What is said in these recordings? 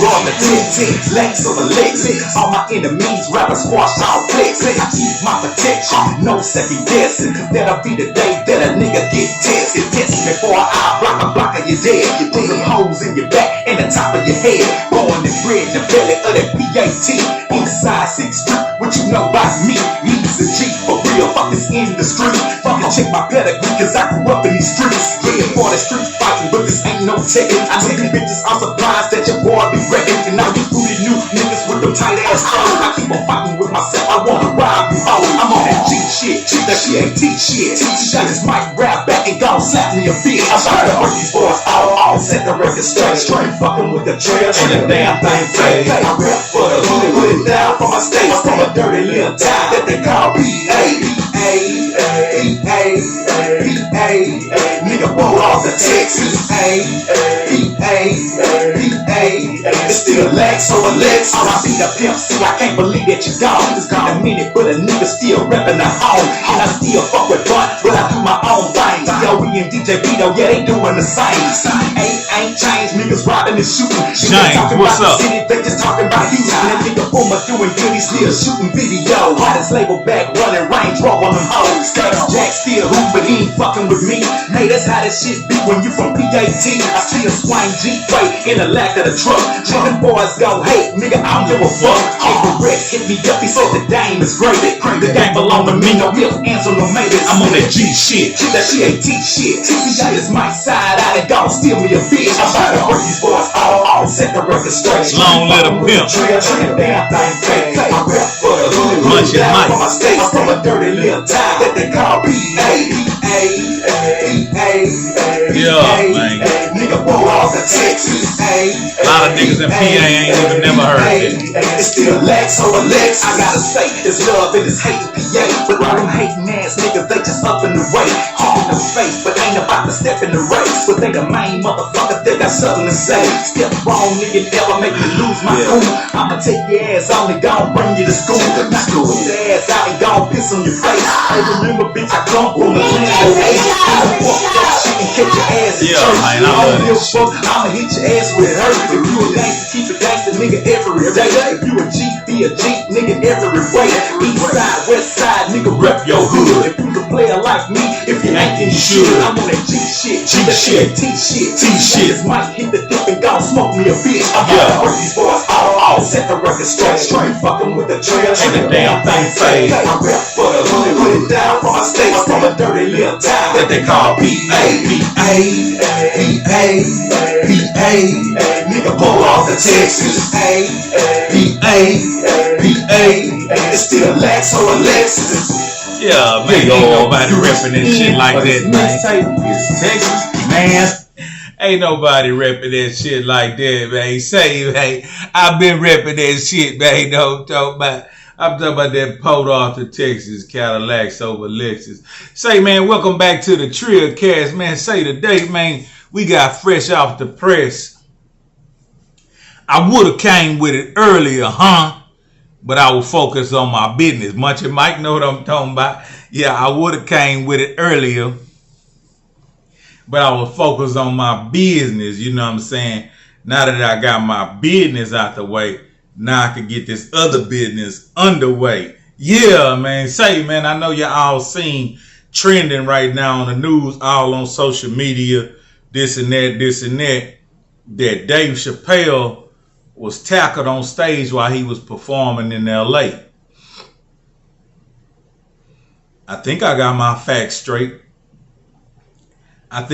on the 10 legs of the legs. All my enemies rather squash all flex. I keep my protection, no second guessing. Cause that'll be the day that a nigga get tested. Test me before I block of your dead. You put some holes in your back and the top of your head. Born and bred in the belly of that PAT. Inside 6th Street, what you know about me? Me's a G for real, fuck this industry. Fucking check my pedigree, cause I grew up in these streets. Yeah, for the street fighting, but this ain't no checking. I know you bitches are surprised that your boy be wrecking. And now you booty new niggas with them tight ass clothes. I keep on fighting with myself, I wanna rob you all. I'm on that G shit, that CAT shit. She got this mic rap back and gon' slap me a bitch. I'm trying to hurt these boys all set the record straight. Straight fucking with the trail and the damn thing fake. I rap for the hood, put it down for my state. I'm from a dirty little town that they call PA. Nigga roll off the Texas. It's still legs over legs. All I see the pimp, see I can't believe that you gone. It's gone a minute, but a nigga still reppin' the home. And I still fuck with fun, but I do my own thing. DOE and DJ Vito, yeah, they doing the same. Ain't changed, niggas robbing and shooting. James, what's up? City, they just talking about you. And that nigga Boomer doing good, he still shooting video. Hottest label back, running Range Rover on them hoes. Jack still hoop, but he ain't fucking with me. Hey, that's how this shit be when you from PAT. I see a swing G-Way in the lack of the truck. Them boys go, hey, nigga, I don't give a fuck. Uncle Rex hit me up, he said the game is great. The game belong to me, no ifs, ands, or no maybe. I'm on that G shit, that CAT shit. He got his mic side out and gon' steal me a bitch. I'm about to hurt these boys all set the record straight. Long little pimp. Damn thing fake. I rap for the hood, down for my state. I'm from a dirty little town that they call PA. Yeah, man. Nigga roll off the Texas. A lot of niggas in PA ain't even never heard it. It's still legs over legs. I gotta say, there's love and it's hate in PA. But all them hating ass niggas, they just up in the way. Talking the face, but ain't about to step in the race. But they the main motherfuckers that got something to say. Step wrong, nigga, never make me lose my cool. I'ma take your ass on and gon' bring you to school. Knock your ass out and gon' piss on your face. Hey, remember, bitch, I come from the land of eight. I'ma fuck that shit and catch your ass in church. Man, I love this shit. I'ma hit your ass with her. If you a gangster, keep it gangster, nigga, every day. If you a G, be a G, nigga, every way. East side, west side, nigga, rep your hood. If you a player like me, if you ain't, then you should. I'm on that G shit, T shit. Niggas might hit the dip and gon' smoke me a bitch. I'm about to hurt these boys all set the record straight. Fucking with the trail and the damn thing fade. I rap for the hood, put it down for my state. I'm from a dirty little town that they call PA. Nigga pull off the Texas. It's still Lex or Alexis. Yeah, man, ain't nobody repping that shit like that, man. Texas, man. Ain't nobody repping that shit like that, man. Say, hey, I've been repping that shit, man. I'm talking about that Port Arthur, Texas, Cadillacs over Lexus. Say, man, welcome back to the Trillcast, man. Say today, man, we got fresh off the press. I would have came with it earlier, but I was focused on my business. Much of Mike know what I'm talking about. Yeah, I would have came with it earlier, but I was focused on my business. You know what I'm saying? Now that I got my business out the way, now I can get this other business underway. Yeah, man. Say, man, I know you all seen trending right now on the news, all on social media, this and that, that Dave Chappelle was tackled on stage while he was performing in LA. I think I got my facts straight. Hey,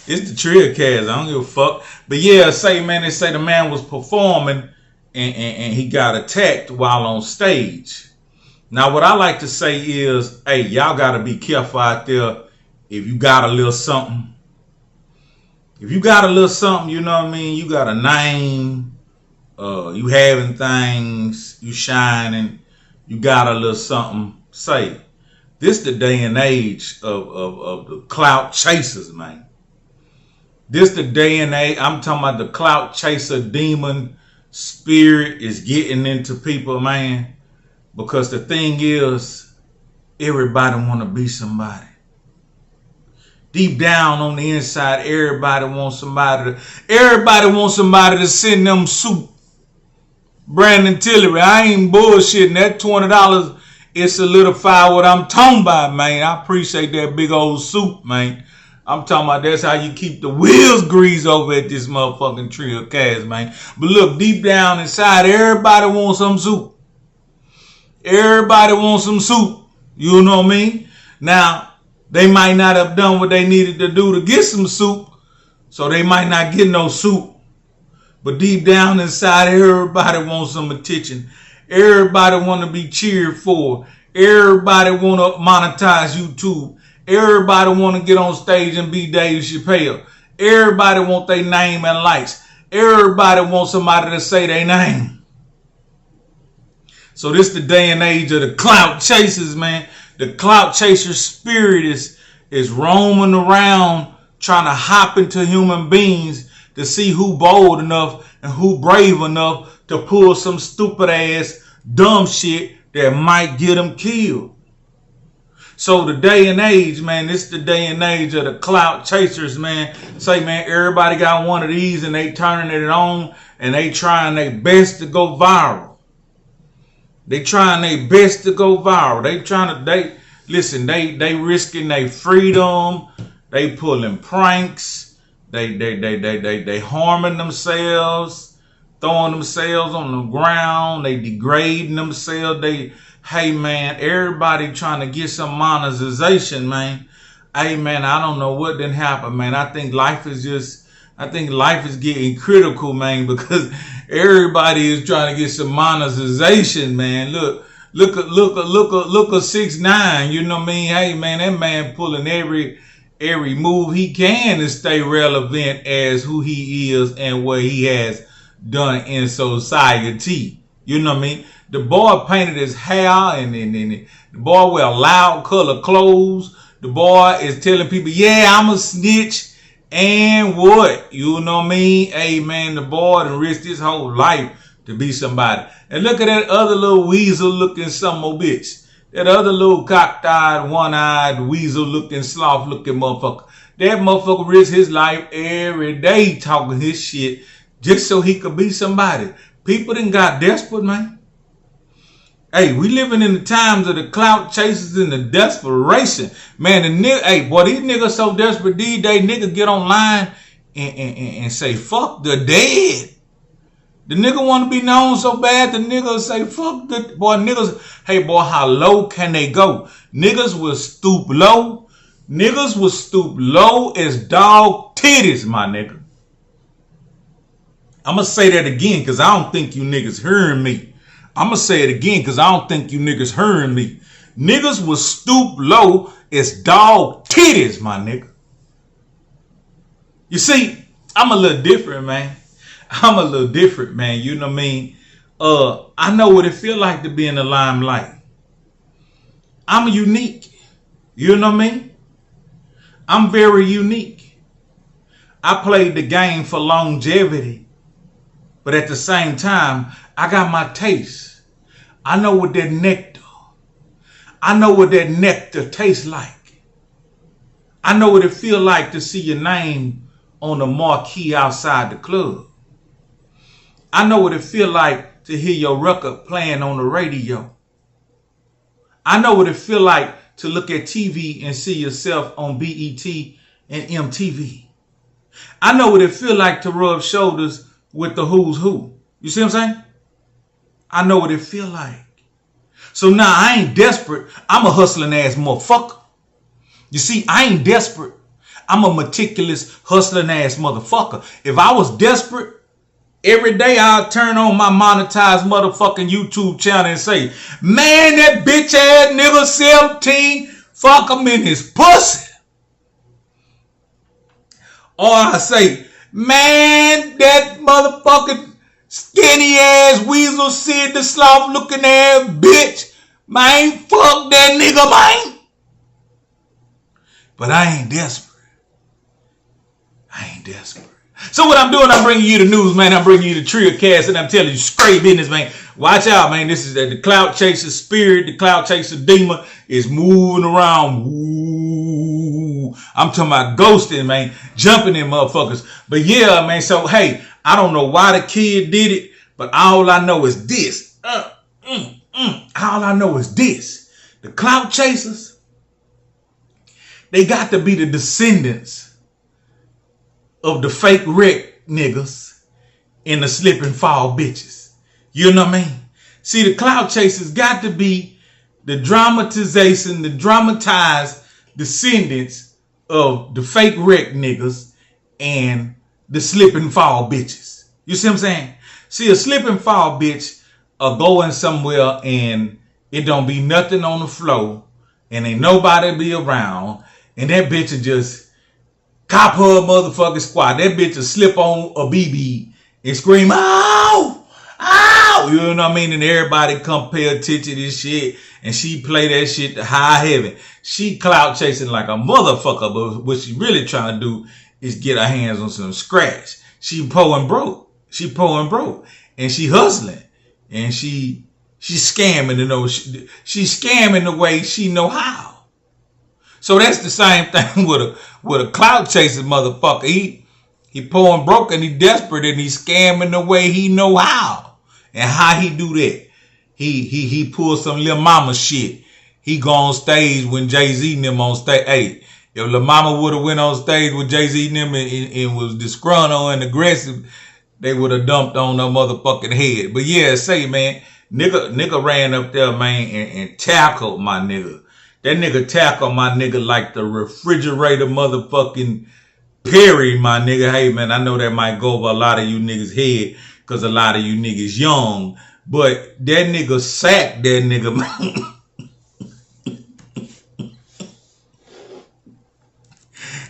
it's the Trillcast. I don't give a fuck. But yeah, say, man, they say the man was performing and he got attacked while on stage. Now, what I like to say is, hey, y'all got to be careful out there if you got a little something. If you got a little something, you know what I mean? You got a name, you having things, you shining, you got a little something, say. This the day and age of the clout chasers, man. This the day and age, I'm talking about the clout chaser demon spirit is getting into people, man. Because the thing is, everybody want to be somebody. deep down on the inside, everybody wants somebody to send them soup. Brandon Tillery, I ain't bullshitting. That $20 it solidify what I'm talking about, man. I appreciate that big old soup, man. I'm talking about that's how you keep the wheels greased over at this motherfucking Trillgear.biz, man. But look, deep down inside, everybody wants some soup. Everybody wants some soup. You know what I mean? Now, they might not have done what they needed to do to get some soup, so they might not get no soup. But deep down inside, everybody wants some attention. Everybody want to be cheered for. Everybody want to monetize YouTube. Everybody want to get on stage and be Dave Chappelle. Everybody want their name and likes. Everybody wants somebody to say their name. So this the day and age of the clout chasers, man. The clout chaser spirit is roaming around trying to hop into human beings to see who bold enough and who brave enough to pull some stupid ass dumb shit that might get them killed. So the day and age, man, this the day and age of the clout chasers, man. Say, man, everybody got one of these and they turning it on and they trying their best to go viral. They trying their best to go viral. They risking their freedom. They pulling pranks. They harming themselves, throwing themselves on the ground. They degrading themselves. Hey man, everybody trying to get some monetization, man. Hey man, I don't know what didn't happen, man. I think life is getting critical, man, because everybody is trying to get some monetization, man. Look at 6ix9ine, you know what I mean? Hey man, that man pulling every move he can to stay relevant as who he is and what he has done in society. You know what I mean? The boy painted his hair and the boy wear loud color clothes. The boy is telling people, yeah, I'm a snitch and what? You know what I mean? Hey man, the boy done risked his whole life to be somebody. And look at that other little weasel looking some more bitch. That other little cocked-eyed, one-eyed, weasel-looking, sloth-looking motherfucker. That motherfucker risks his life every day talking his shit just so he could be somebody. People done got desperate, man. Hey, we living in the times of the clout chasers and the desperation. Man, these niggas so desperate these days, niggas get online and say, fuck the dead. The nigga want to be known so bad, the nigga say, fuck the boy, niggas. Hey boy, how low can they go? Niggas will stoop low. Niggas will stoop low as dog titties, my nigga. I'm going to say that again because I don't think you niggas hearing me. I'm going to say it again because I don't think you niggas hearing me. Niggas will stoop low as dog titties, my nigga. You see, I'm a little different, man. I'm a little different, man. You know what I mean? I know what it feel like to be in the limelight. I'm unique. You know what I mean? I'm very unique. I played the game for longevity. But at the same time, I got my taste. I know what that nectar. I know what that nectar tastes like. I know what it feel like to see your name on the marquee outside the club. I know what it feel like to hear your record playing on the radio. I know what it feel like to look at TV and see yourself on BET and MTV. I know what it feel like to rub shoulders with the who's who. You see what I'm saying? I know what it feel like. So now I ain't desperate. I'm a hustling ass motherfucker. You see, I ain't desperate. I'm a meticulous hustling ass motherfucker. If I was desperate, every day I'll turn on my monetized motherfucking YouTube channel and say, man, that bitch ass nigga 17, fuck him in his pussy. Or I say, man, that motherfucking skinny ass weasel Sid the sloth looking ass bitch, man, fuck that nigga, man. But I ain't desperate. I ain't desperate. So what I'm doing, I'm bringing you the news, man. I'm bringing you the Trillgear.biz, and I'm telling you straight business, man. Watch out, man. This is the clout chaser spirit, the clout chaser demon is moving around. Ooh. Ooh. I'm talking about ghosting, man. Jumping in motherfuckers. But yeah, man. So, hey, I don't know why the kid did it, but all I know is this. All I know is this. The clout chasers, they got to be the descendants of the fake wreck niggas and the slip and fall bitches. You know what I mean? See, the clout chasers got to be the dramatization, the dramatized descendants of the fake wreck niggas and the slip and fall bitches. You see what I'm saying? See, a slip and fall bitch are going somewhere and it don't be nothing on the floor and ain't nobody be around, and that bitch will just cop her motherfucking squad. That bitch will slip on a BB and scream, ow, ow, you know what I mean? And everybody come pay attention to this shit, and she play that shit to high heaven. She clout chasing like a motherfucker, but what she really trying to do is get her hands on some scratch. She poor and broke. She poor and broke. And she hustling. And she's scamming, you know. She's scamming the way she know how. So that's the same thing with a clout chasing motherfucker. He poor and broke and he desperate and he's scamming the way he know how. And how he do that? He pull some Lil Mama shit. He go on stage when Jay-Z and them on stage. Hey, if Lil Mama would have went on stage with Jay-Z and them and was disgruntled and aggressive, they would have dumped on her motherfucking head. But yeah, say, man, nigga ran up there, man, and tackled my nigga. That nigga tackled my nigga like the refrigerator motherfucking Perry, my nigga. Hey, man, I know that might go over a lot of you niggas' head because a lot of you niggas young. But that nigga sacked that nigga, man.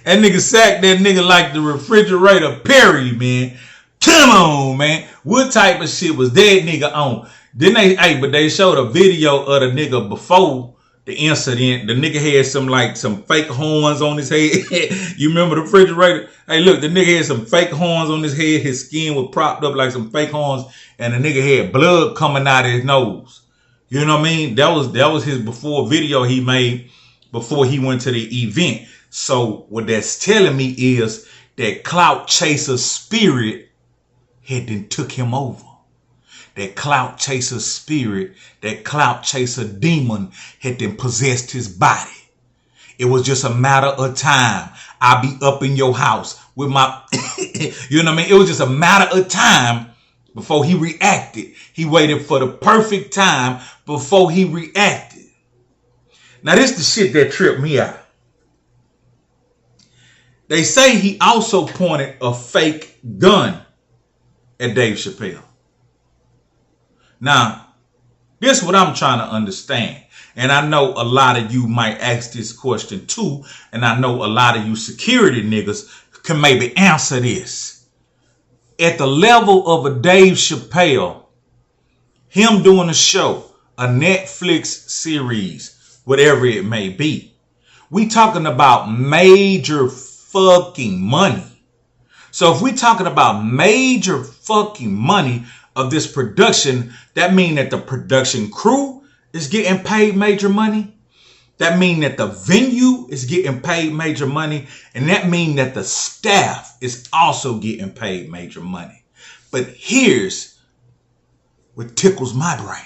That nigga sacked that nigga like the refrigerator Perry, man. Come on, man. What type of shit was that nigga on? Then but they showed a video of the nigga before the incident. The nigga had some fake horns on his head. You remember the refrigerator? Hey, look, the nigga had some fake horns on his head. His skin was propped up like some fake horns, and the nigga had blood coming out of his nose. You know what I mean? That was his before video he made before he went to the event. So what that's telling me is that clout chaser spirit had then took him over. That clout chaser spirit, that clout chaser demon had then possessed his body. It was just a matter of time. I'll be up in your house with my, you know what I mean? It was just a matter of time before he reacted. He waited for the perfect time before he reacted. Now this is the shit that tripped me out. They say he also pointed a fake gun at Dave Chappelle. Now, this is what I'm trying to understand. And I know a lot of you might ask this question too. And I know a lot of you security niggas can maybe answer this. At the level of a Dave Chappelle, him doing a show, a Netflix series, whatever it may be, we talking about major fucking money. So if we talking about major fucking money of this production, that mean that the production crew is getting paid major money. That mean that the venue is getting paid major money. And that mean that the staff is also getting paid major money. But here's what tickles my brain.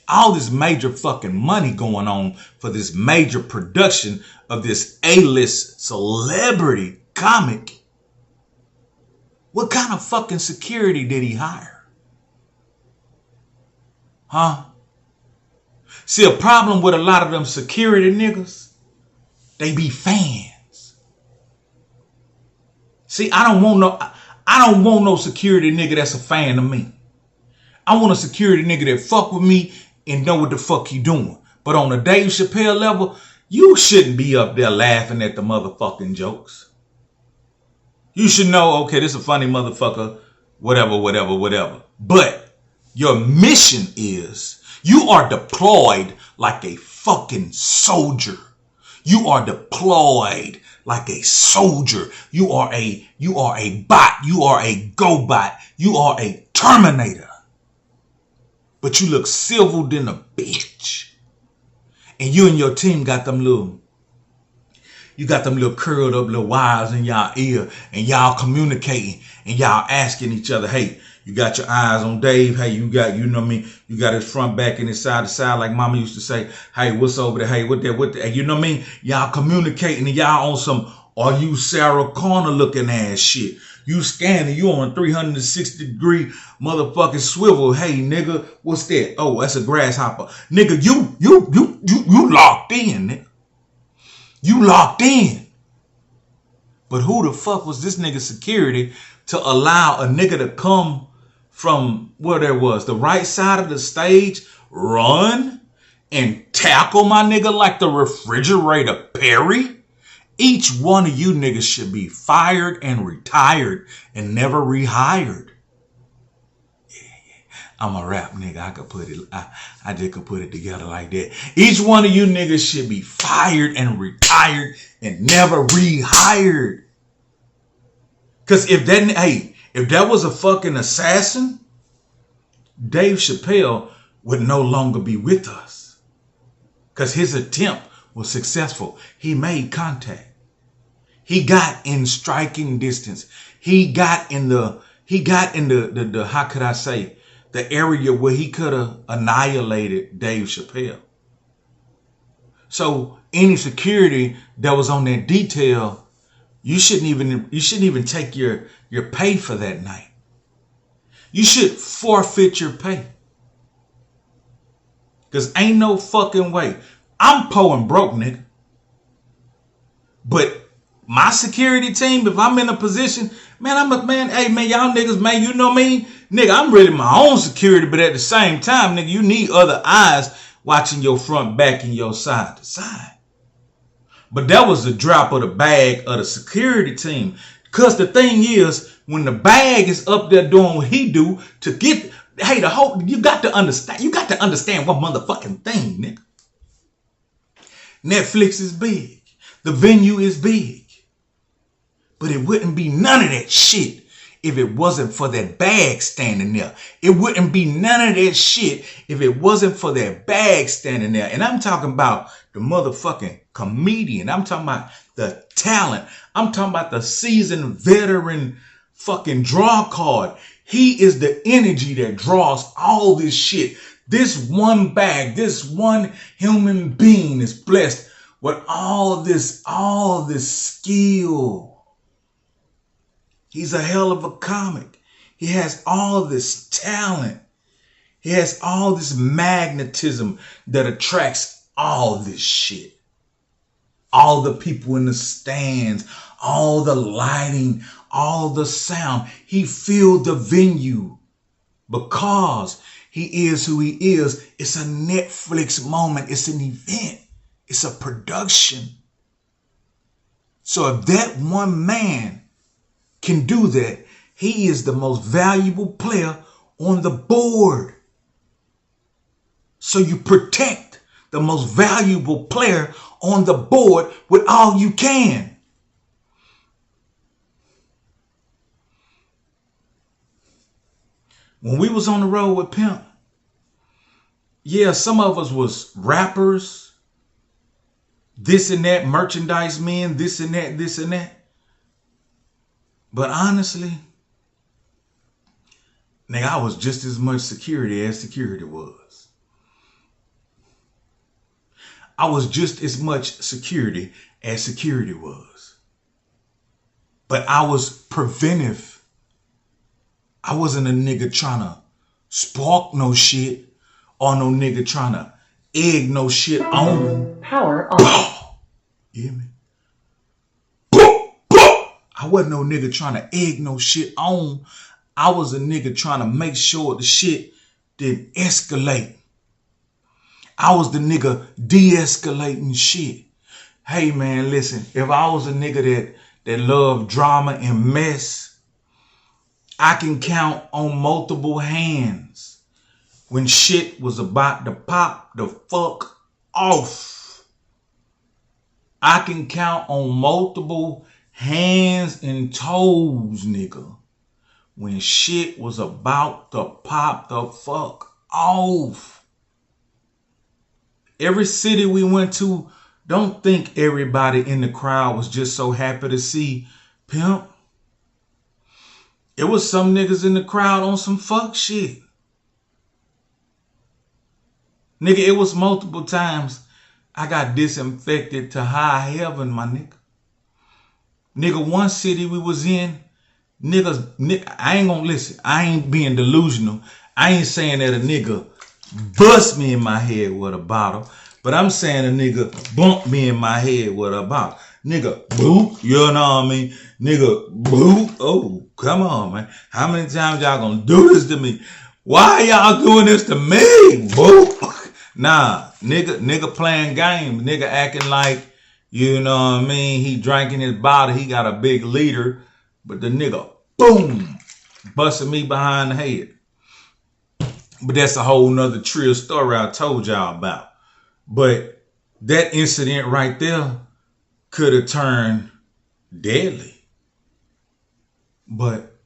All this major fucking money going on for this major production of this A-list celebrity comic. What kind of fucking security did he hire? Huh? See, a problem with a lot of them security niggas, they be fans. See, I don't want no security nigga that's a fan of me. I want a security nigga that fuck with me and know what the fuck he doing. But on the Dave Chappelle level, you shouldn't be up there laughing at the motherfucking jokes. You should know, okay, this is a funny motherfucker, whatever. But your mission is you are deployed like a fucking soldier. You are deployed like a soldier. You are a bot. You are a GoBot. You are a Terminator. But you look civil than a bitch. And you and your team got them little You got them little curled up little wires in y'all ear, and y'all communicating, and y'all asking each other, hey, you got your eyes on Dave. Hey, you got, you know what I mean? You got his front, back, and his side to side, like mama used to say. Hey, what's over there? Hey, what that? You know what I mean? Y'all communicating, and y'all on some, are you Sarah Connor looking ass shit. You scanning, you on a 360-degree motherfucking swivel. Hey, nigga, what's that? Oh, that's a grasshopper. Nigga, you locked in, nigga. You locked in. But who the fuck was this nigga security to allow a nigga to come from where there was the right side of the stage, run and tackle my nigga like the refrigerator Perry? Each one of you niggas should be fired and retired and never rehired. I'm a rap nigga. I could put it, I just could put it together like that. Each one of you niggas should be fired and retired and never rehired. Cause if that was a fucking assassin, Dave Chappelle would no longer be with us. Cause his attempt was successful. He made contact. He got in striking distance. He got in the how could I say, the area where he could have annihilated Dave Chappelle. So any security that was on that detail, you shouldn't even take your pay for that night. You should forfeit your pay. Cause ain't no fucking way. I'm poor and broke, nigga. But my security team, if I'm in a position, man, hey man, y'all niggas, man, you know me? Nigga, I'm really my own security, but at the same time, nigga, you need other eyes watching your front, back, and your side to side. But that was the drop of the bag of the security team. Cause the thing is, when the bag is up there doing what he do to get, hey, you got to understand one motherfucking thing, nigga. Netflix is big. The venue is big. But it wouldn't be none of that shit if it wasn't for that bag standing there. It wouldn't be none of that shit if it wasn't for that bag standing there. And I'm talking about the motherfucking comedian. I'm talking about the talent. I'm talking about the seasoned veteran fucking draw card. He is the energy that draws all this shit. This one bag, this one human being is blessed with all this skill. He's a hell of a comic. He has all this talent. He has all this magnetism that attracts all this shit. All the people in the stands, all the lighting, all the sound. He filled the venue because he is who he is. It's a Netflix moment. It's an event. It's a production. So if that one man can do that, he is the most valuable player on the board. So you protect the most valuable player on the board with all you can. When we was on the road with Pimp, yeah, some of us was rappers, this and that, merchandise men, this and that, this and that. But honestly, nigga, I was just as much security as security was. I was just as much security as security was. But I was preventive. I wasn't a nigga trying to spark no shit or no nigga trying to egg no shit on. Power on. You hear me? I wasn't no nigga trying to egg no shit on. I was a nigga trying to make sure the shit didn't escalate. I was the nigga de-escalating shit. Hey man, listen, if I was a nigga that loved drama and mess, I can count on multiple hands when shit was about to pop the fuck off. I can count on multiple hands and toes, nigga, when shit was about to pop the fuck off. Every city we went to, don't think everybody in the crowd was just so happy to see Pimp. It was some niggas in the crowd on some fuck shit. Nigga, it was multiple times I got disinfected to high heaven, my nigga. Nigga, one city we was in, nigga, I ain't gonna listen. I ain't being delusional. I ain't saying that a nigga bust me in my head with a bottle, but I'm saying a nigga bumped me in my head with a bottle. Nigga, boop, you know what I mean? Nigga, boop. Oh, come on, man. How many times y'all gonna do this to me? Why y'all doing this to me? Boop. Nah, nigga playing games. Nigga acting like, you know what I mean? He drinking his bottle. He got a big leader, but the nigga, boom, busted me behind the head. But that's a whole nother Trill story I told y'all about. But that incident right there could have turned deadly. But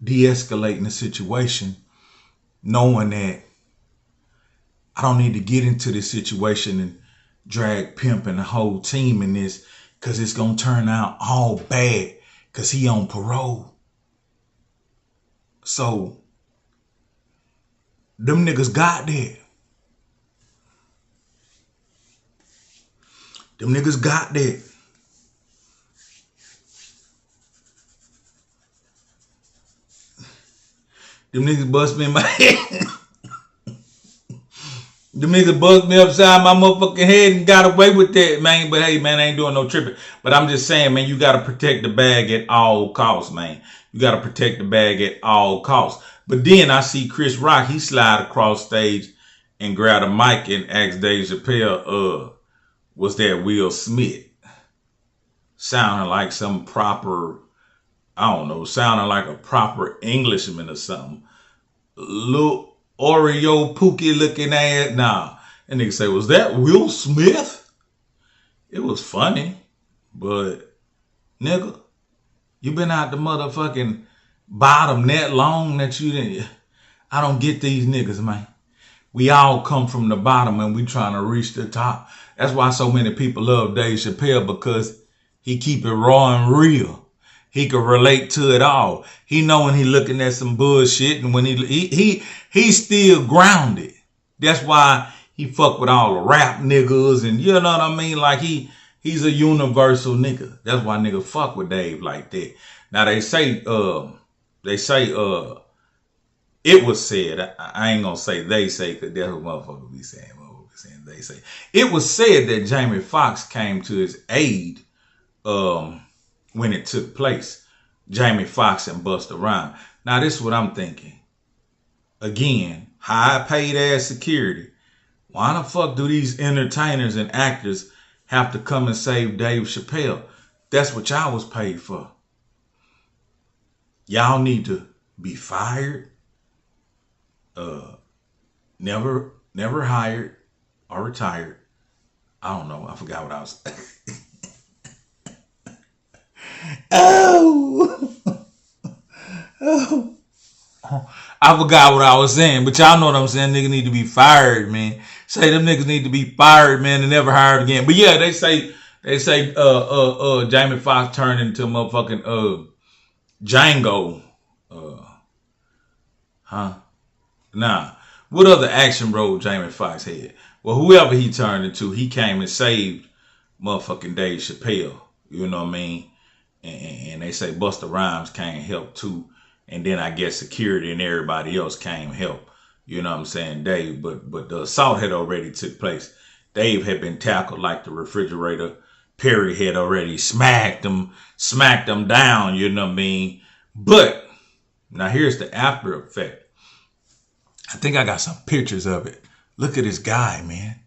de-escalating the situation, knowing that I don't need to get into this situation and drag Pimp and the whole team in this, because it's going to turn out all bad because he on parole. So them niggas got that. Them niggas got that. Them niggas bust me in my head. Them niggas bust me upside my motherfucking head and got away with that, man. But hey, man, I ain't doing no tripping. But I'm just saying, man, you got to protect the bag at all costs, man. You got to protect the bag at all costs. But then I see Chris Rock, he slide across stage and grab a mic and ask Dave Chappelle, was that Will Smith? Sounding like some proper, I don't know, sounding like a proper Englishman or something. Little Oreo Pookie looking ass. Nah. And nigga say, was that Will Smith? It was funny, but nigga, you been out the motherfucking bottom that long that you didn't. I don't get these niggas, man. We all come from the bottom and we trying to reach the top. That's why so many people love Dave Chappelle, because he keep it raw and real. He can relate to it all. He know when he looking at some bullshit, and when he's still grounded. That's why he fuck with all the rap niggas, and you know what I mean? Like he's a universal nigga. That's why niggas fuck with Dave like that. Now they say it was said, I ain't gonna say they say, because that's what motherfuckers be saying. Motherfuckers saying they say. It was said that Jamie Foxx came to his aid when it took place. Jamie Foxx and Busta Rhymes. Now this is what I'm thinking. Again, high paid ass security. Why the fuck do these entertainers and actors have to come and save Dave Chappelle? That's what y'all was paid for. Y'all need to be fired, never hired or retired. I don't know. I forgot what I was saying. Oh. I forgot what I was saying, but y'all know what I'm saying. Niggas need to be fired, man. Say them niggas need to be fired, man, and never hired again. But yeah, they say Jamie Foxx turned into motherfucking Django. Nah. What other action role Jamie Foxx had? Well, whoever he turned into, he came and saved motherfucking Dave Chappelle. You know what I mean? And they say Busta Rhymes came help too. And then I guess security and everybody else came help. You know what I'm saying, Dave? But the assault had already took place. Dave had been tackled like the refrigerator. Perry had already smacked him down, you know what I mean? But now here's the after effect. I think I got some pictures of it. Look at this guy, man.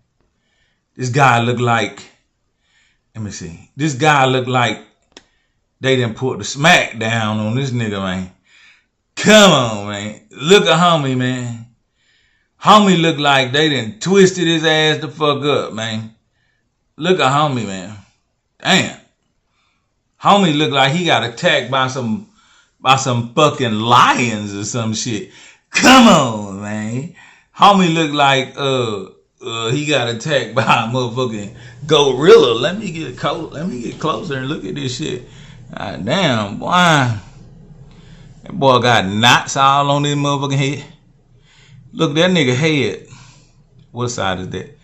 This guy looked like, let me see. This guy looked like they done put the smack down on this nigga, man. Come on, man. Look at homie, man. Homie look like they done twisted his ass the fuck up, man. Look at homie, man. Damn. Homie look like he got attacked by some fucking lions or some shit. Come on, man. Homie look like He got attacked by a motherfucking gorilla. Let me get closer and look at this shit. God damn, boy. That boy got knots all on his motherfucking head. Look, that nigga head. What side is that?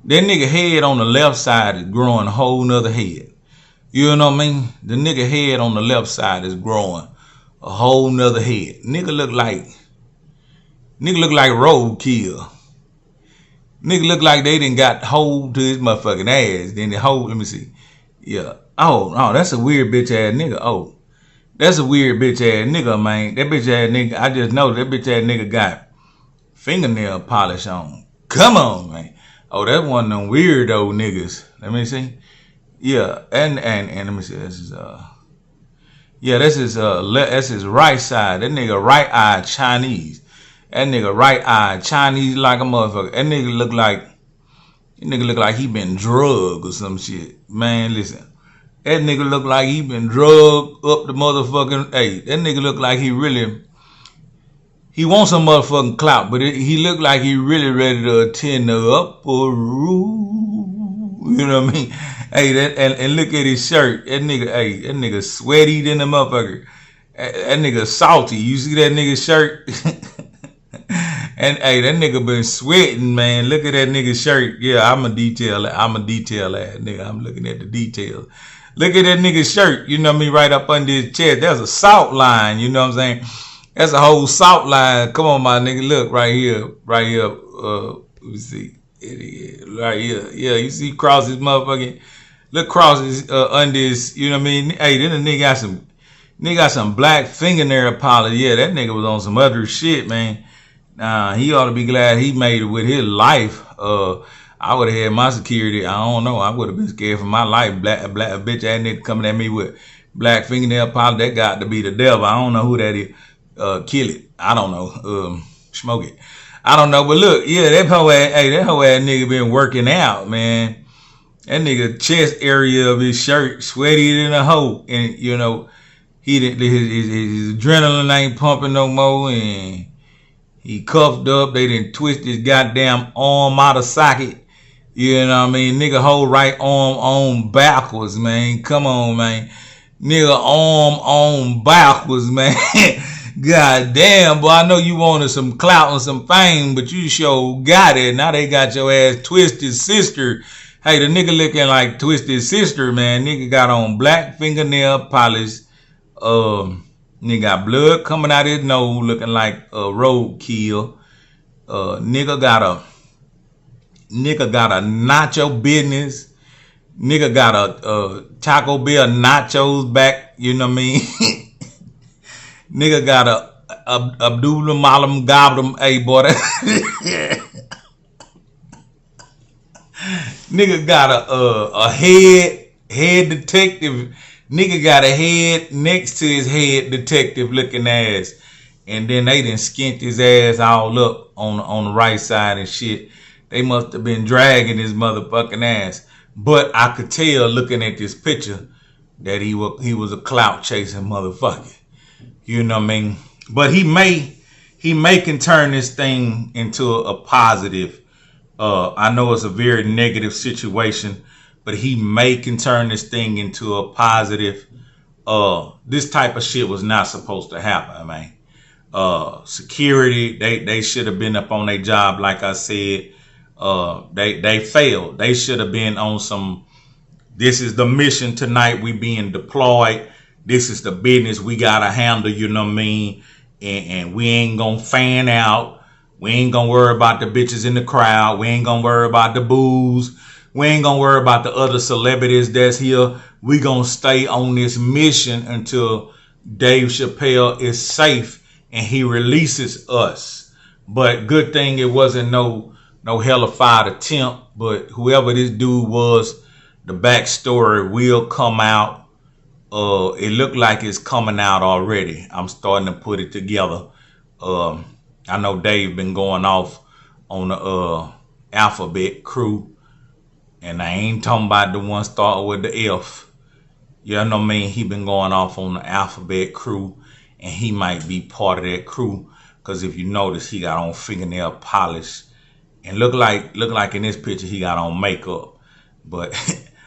That nigga head on the left side is growing a whole nother head. You know what I mean? The nigga head on the left side is growing a whole nother head. Nigga look like roadkill. Nigga look like they done got hold to his motherfucking ass. Then the hold, let me see. Yeah. Oh, that's a weird bitch ass nigga. Oh, that's a weird bitch ass nigga, man. That bitch ass nigga, I just know that bitch ass nigga got fingernail polish on. Come on, man. Oh, that's one of them weirdo niggas. Let me see. Yeah, and let me see. This is that's his right side. That nigga right eye Chinese. That nigga right eye Chinese like a motherfucker. That nigga look like he been drugged or some shit. Man, listen. That nigga look like he been drugged up the motherfucking. Hey, that nigga look like he wants some motherfucking clout, but he look like he really ready to attend the upper room. You know what I mean? Hey, and look at his shirt. That nigga sweaty than the motherfucker. That nigga salty. You see that nigga shirt? And hey, that nigga been sweating, man. Look at that nigga shirt. Yeah, I'm a detail ass nigga. I'm looking at the details. Look at that nigga shirt. You know what I mean? Right up under his chest. There's a salt line. You know what I'm saying? That's a whole salt line. Come on, my nigga. Look right here. Right here. Let me see. Right here. Yeah, you see crosses motherfucking. Look crosses under his. You know what I mean? Hey, then the nigga got some black fingernail polish. Yeah, that nigga was on some other shit, man. Nah, he ought to be glad he made it with his life. I would have had my security. I don't know. I would have been scared for my life. Black bitch ass nigga coming at me with black fingernail polish. That got to be the devil. I don't know who that is. Kill it. I don't know. Smoke it. I don't know. But look, yeah, that whole ass nigga been working out, man. That nigga chest area of his shirt sweaty than a hoe, and you know his adrenaline ain't pumping no more, and he cuffed up. They didn't twist his goddamn arm out of socket. You know what I mean? Nigga hold right arm on backwards, man. Come on, man. Nigga arm on backwards, man. God damn, boy. I know you wanted some clout and some fame, but you sure got it. Now they got your ass Twisted Sister. Hey, the nigga looking like Twisted Sister, man. Nigga got on black fingernail polish. Nigga got blood coming out his nose looking like a roadkill. Nigga got a nacho business. Nigga got a Taco Bell nachos back, you know what I mean? Nigga got a Abdullah Malam Gabdam. Hey, boy. Nigga got a head detective. Nigga got a head next to his head detective looking ass. And then they done skint his ass all up on the right side and shit. They must have been dragging his motherfucking ass. But I could tell looking at this picture that he was a clout chasing motherfucker. You know what I mean? But he can turn this thing into a positive. I know it's a very negative situation, but he can turn this thing into a positive. This type of shit was not supposed to happen, man. Security, they should have been up on their job, like I said. They failed. They should have been on some, this is the mission tonight, we being deployed. This is the business we gotta handle, you know what I mean? And we ain't gonna fan out. We ain't gonna worry about the bitches in the crowd. We ain't gonna worry about the booze. We ain't gonna worry about the other celebrities that's here. We gonna stay on this mission until Dave Chappelle is safe and he releases us. But good thing it wasn't no hellified attempt. But whoever this dude was, the backstory will come out. It looked like it's coming out already. I'm starting to put it together. I know Dave been going off on the alphabet crew. And I ain't talking about the one starting with the F. You know what I mean? He been going off on the alphabet crew. And he might be part of that crew. Because if you notice, he got on fingernail polish. and look like in this picture he got on makeup, but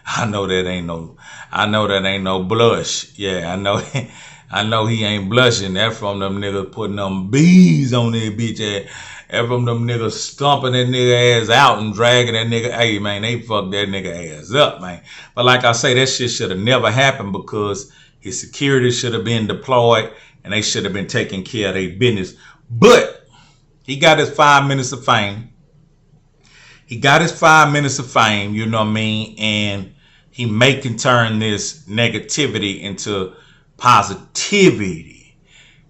I know that ain't no blush. Yeah, I know he ain't blushing. That from them niggas putting them bees on their bitch ass. That from them niggas stomping that nigga ass out and dragging that nigga. Hey man, they fucked that nigga ass up, man. But like I say, that shit should have never happened because his security should have been deployed and they should have been taking care of their business. But he got his 5 minutes of fame. You know what I mean? And he can turn this negativity into positivity.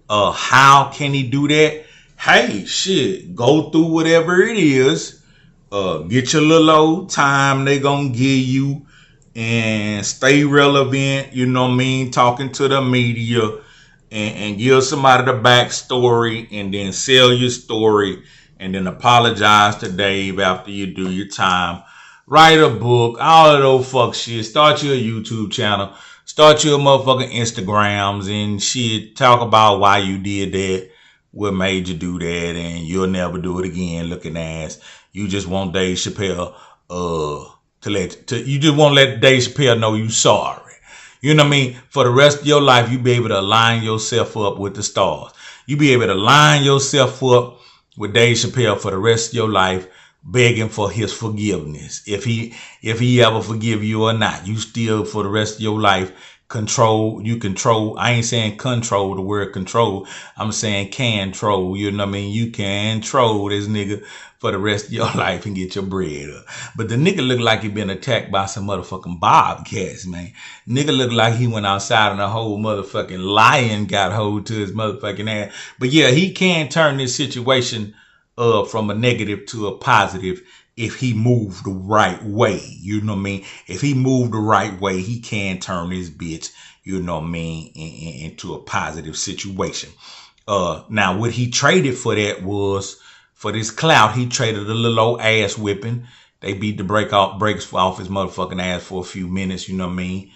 How can he do that? Hey, shit, go through whatever it is. Get your little old time they gonna give you and stay relevant, you know what I mean? Talking to the media and give somebody the backstory and then sell your story and then apologize to Dave after you do your time. Write a book, all of those fuck shit. Start your YouTube channel. Start your motherfucking Instagrams and shit. Talk about why you did that, what made you do that, and you'll never do it again looking ass. You just want Dave Chappelle you just want to let Dave Chappelle know you sorry. You know what I mean? For the rest of your life, you be able to line yourself up with the stars. You be able to line yourself up with Dave Chappelle for the rest of your life, begging for his forgiveness. If he ever forgive you or not, you still for the rest of your life control. I ain't saying control the word control. I'm saying control. You know what I mean? You can troll this nigga for the rest of your life and get your bread up. But the nigga look like he been attacked by some motherfucking bobcats, man. Nigga look like he went outside and a whole motherfucking lion got hold to his motherfucking ass. But yeah, he can turn this situation from a negative to a positive if he moved the right way. You know what I mean? If he moved the right way, he can turn this bitch, you know what I mean, into a positive situation. Now, what he traded for that was, for this clout, he traded a little old ass whipping. They beat the brakes off his motherfucking ass for a few minutes, you know what I mean?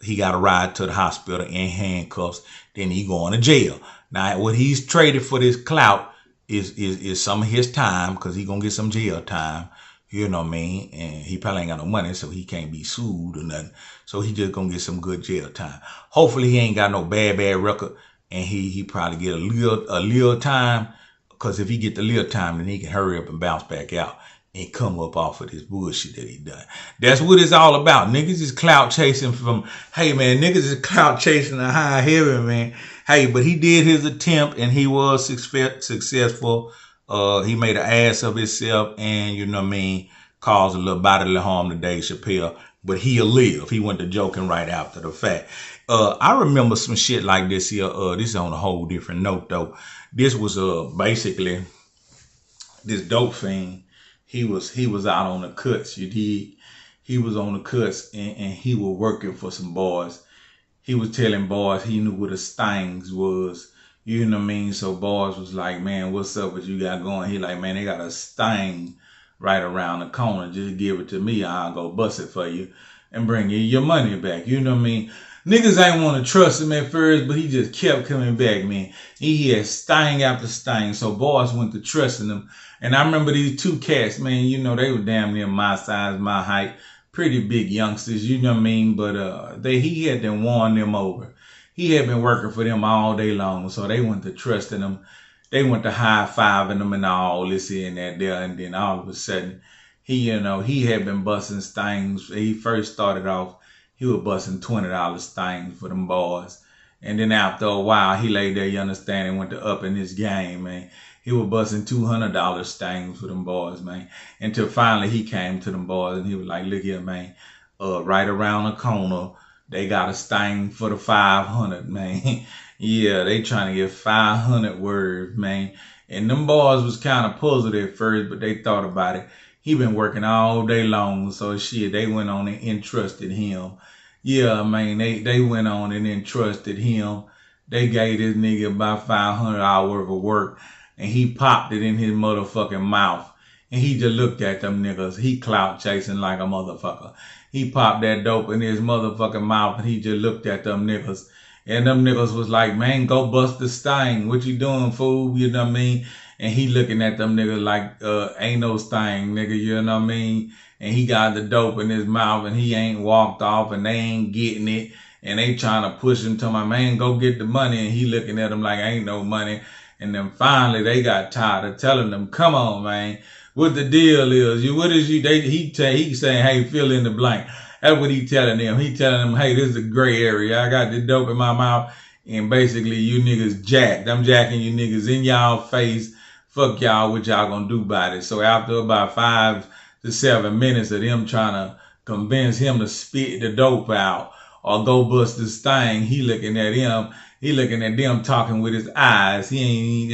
He got a ride to the hospital in handcuffs. Then he going to jail. Now, what he's traded for this clout is some of his time, because he gonna get some jail time, you know what I mean? And he probably ain't got no money, so he can't be sued or nothing. So he just gonna get some good jail time. Hopefully he ain't got no bad record, and he probably get a little time, because if he get the little time, then he can hurry up and bounce back out and come up off of this bullshit that he done. That's what it's all about. Niggas is clout chasing hey man, niggas is clout chasing a high heaven, man. Hey, but he did his attempt and he was successful. He made an ass of himself and, you know what I mean, caused a little bodily harm to Dave Chappelle. But he'll live. He went to joking right after the fact. I remember some shit like this here. This is on a whole different note though. This was basically this dope fiend. He was out on the cuts, you dig? He was on the cuts and he was working for some boys. He was telling boys he knew what the stings was. You know what I mean? So boys was like, man, what's up? What you got going? He like, man, they got a sting right around the corner. Just give it to me. I'll go bust it for you and bring you your money back. You know what I mean? Niggas ain't want to trust him at first, but he just kept coming back, man. He had sting after sting. So boys went to trusting him. And I remember these two cats, man, you know, they were damn near my size, my height. Pretty big youngsters, you know what I mean? But he had to warn them over. He had been working for them all day long, so they went to trusting him. They went to high-fiving them and all this here and that there, and then all of a sudden, he had been busting stings. He first started off, he was busting $20 stings for them boys. And then after a while, he laid there, you understand, and went to up in his game, man. He was busting $200 stings for them boys, man. Until finally he came to them boys and he was like, look here, man, right around the corner, they got a sting for the 500, man. Yeah, they trying to get 500 words, man. And them boys was kind of puzzled at first, but they thought about it. He been working all day long, so shit, they went on and entrusted him. Yeah, man, they went on and entrusted him. They gave this nigga about $500 worth of work. And he popped it in his motherfucking mouth. And he just looked at them niggas. He clout chasing like a motherfucker. He popped that dope in his motherfucking mouth and he just looked at them niggas. And them niggas was like, man, go bust the sting. What you doing, fool? You know what I mean? and he looking at them niggas like ain't no thing, nigga, you know what I mean? And he got the dope in his mouth and he ain't walked off and they ain't getting it. And they trying to push him to my man, go get the money. And he looking at them like ain't no money. And then finally they got tired of telling them, come on, man, what the deal is. He saying, hey, fill in the blank. That's what he telling them. He telling them, hey, this is a gray area. I got the dope in my mouth. And basically you niggas jacked. I'm jacking you niggas in y'all face. Fuck y'all, what y'all gonna do about it? So after about 5 to 7 minutes of them trying to convince him to spit the dope out or go bust this thing, he looking at them talking with his eyes. He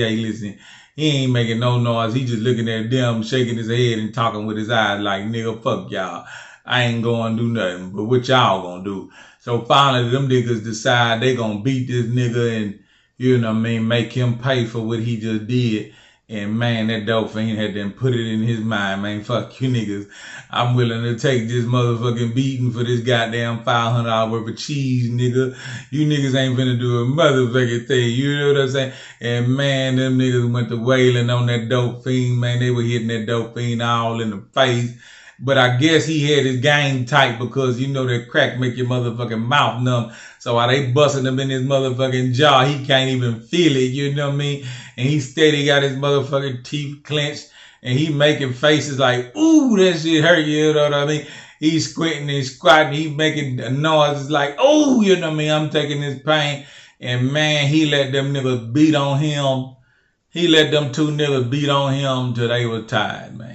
ain't making no noise. He just looking at them, shaking his head and talking with his eyes like, nigga, fuck y'all. I ain't gonna do nothing, but what y'all gonna do? So finally them niggas decide they gonna beat this nigga and, you know what I mean, make him pay for what he just did. And man, that dope fiend had then put it in his mind, man, fuck you niggas. I'm willing to take this motherfucking beating for this goddamn $500 worth of cheese, nigga. You niggas ain't finna do a motherfucking thing, you know what I'm saying? And man, them niggas went to wailing on that dope fiend, man. They were hitting that dope fiend all in the face. But I guess he had his game tight because you know that crack make your motherfucking mouth numb. So while they busting him in his motherfucking jaw, he can't even feel it, you know what I mean? And he steady got his motherfucking teeth clenched and he making faces like, ooh, that shit hurt, you know what I mean? He's squinting and squatting, he making noises like, oh, you know what I mean? I'm taking this pain. And man, he let them niggas beat on him. He let them two niggas beat on him till they was tired, man.